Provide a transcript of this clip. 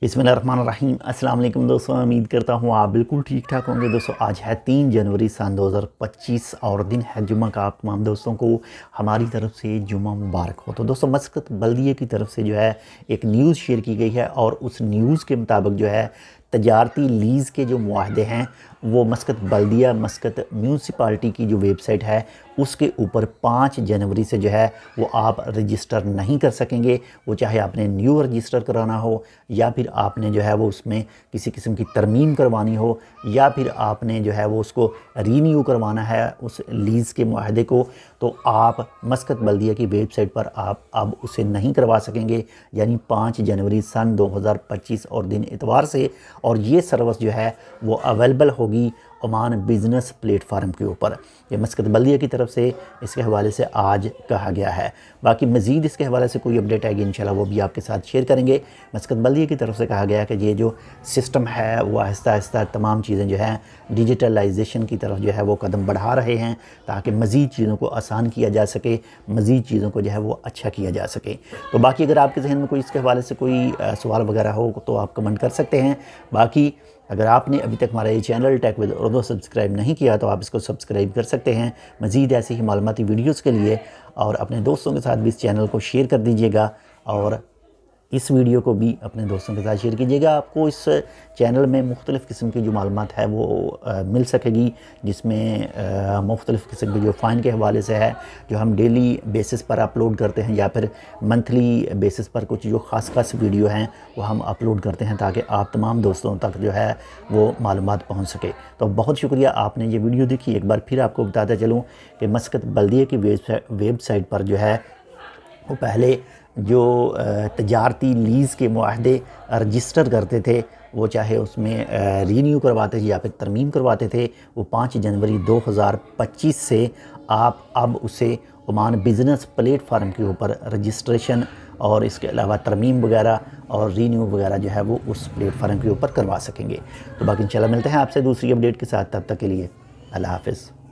बिस्मिल्लाहिर्रहमानिर्रहीम। अस्सलाम वालेकुम दोस्तों, उम्मीद करता हूँ आप बिल्कुल ठीक ठाक होंगे। दोस्तों आज है 3 जनवरी सन 2025 और दिन है जुम्मा का। आप तमाम दोस्तों को हमारी तरफ से जुम्मा मुबारक हो। तो दोस्तों मस्कत बल्दिया की तरफ से जो है एक न्यूज़ शेयर की गई है और उस न्यूज़ के मुताबिक जो है तजारती लीज़ के जो मुआहदे हैं वो मस्कत बल्दिया मस्कत म्यूनसिपाल्टी की जो वेबसाइट है उसके ऊपर 5 जनवरी से जो है वो आप रजिस्टर नहीं कर सकेंगे। वो चाहे आपने न्यू रजिस्टर कराना हो या फिर आपने जो है वो उसमें किसी किस्म की तरमीम करवानी हो या फिर आपने जो है वो उसको रीन्यू करवाना है उस लीज़ के मुआहदे को, तो आप मस्कत बल्दिया की वेबसाइट पर आप अब उसे नहीं करवा सकेंगे। यानी 5 जनवरी सन 2025 और दिन इतवार से, और ये सर्विस जो है वो अवेलेबल होगी ओमान बिज़नेस प्लेटफार्म के ऊपर। ये मस्कत बल्दिया की तरफ से इसके हवाले से आज कहा गया है। बाकी मज़ीद इसके हवाले से कोई अपडेट आएगी इंशाल्लाह वो भी आपके साथ शेयर करेंगे। मस्कत बल्दिया की तरफ से कहा गया है कि ये जो सिस्टम है वो आहिस्ता आहिस्ता तमाम चीज़ें जो हैं डिजिटलाइजेशन की तरफ जो है वो कदम बढ़ा रहे हैं ताकि मज़ीद चीज़ों को आसान किया जा सके, मज़ीद चीज़ों को जो है वो अच्छा किया जा सके। तो बाकी अगर आपके जहन में कोई इसके हवाले से कोई सवाल वगैरह हो तो आप कमेंट कर सकते हैं। बाकी अगर आपने अभी तक हमारा ये channel tech with Urdu subscribe नहीं किया तो आप इसको सब्सक्राइब कर सकते हैं मज़ीद ऐसे ही मालूमाती वीडियोज़ के लिए, और अपने दोस्तों के साथ भी इस चैनल को शेयर कर दीजिएगा और इस वीडियो को भी अपने दोस्तों के साथ शेयर कीजिएगा। आपको इस चैनल में मुख्तलिफ़ किस्म की जो मालूमात है वो मिल सकेगी, जिसमें मुख्तलिफ़ किस्म के जो फ़ाइन के हवाले से है जो हम डेली बेसिस पर अपलोड करते हैं या फिर मंथली बेसिस पर कुछ जो ख़ास वीडियो हैं वो हम अपलोड करते हैं ताकि आप तमाम दोस्तों तक जो है वो मालूमात पहुँच सके। तो बहुत शुक्रिया आपने ये वीडियो देखी। एक बार फिर आपको बताता चलूँ कि मस्कत बल्दिया की वेबसाइट पर जो है वो पहले जो तजारती लीज़ के मुआहदे रजिस्टर करते थे वो चाहे उसमें रीन्यू करवाते थे या फिर तरमीम करवाते थे, वो 5 जनवरी 2025 से आप अब उसे ओमान बिज़नेस प्लेटफार्म के ऊपर रजिस्ट्रेशन और इसके अलावा तरमीम वगैरह और रीन्यू वगैरह जो है वो उस प्लेटफार्म के ऊपर करवा सकेंगे। तो बाकी इंशाल्लाह मिलते हैं आपसे दूसरी अपडेट के साथ, तब तक के लिए अल्लाह हाफ़िज़।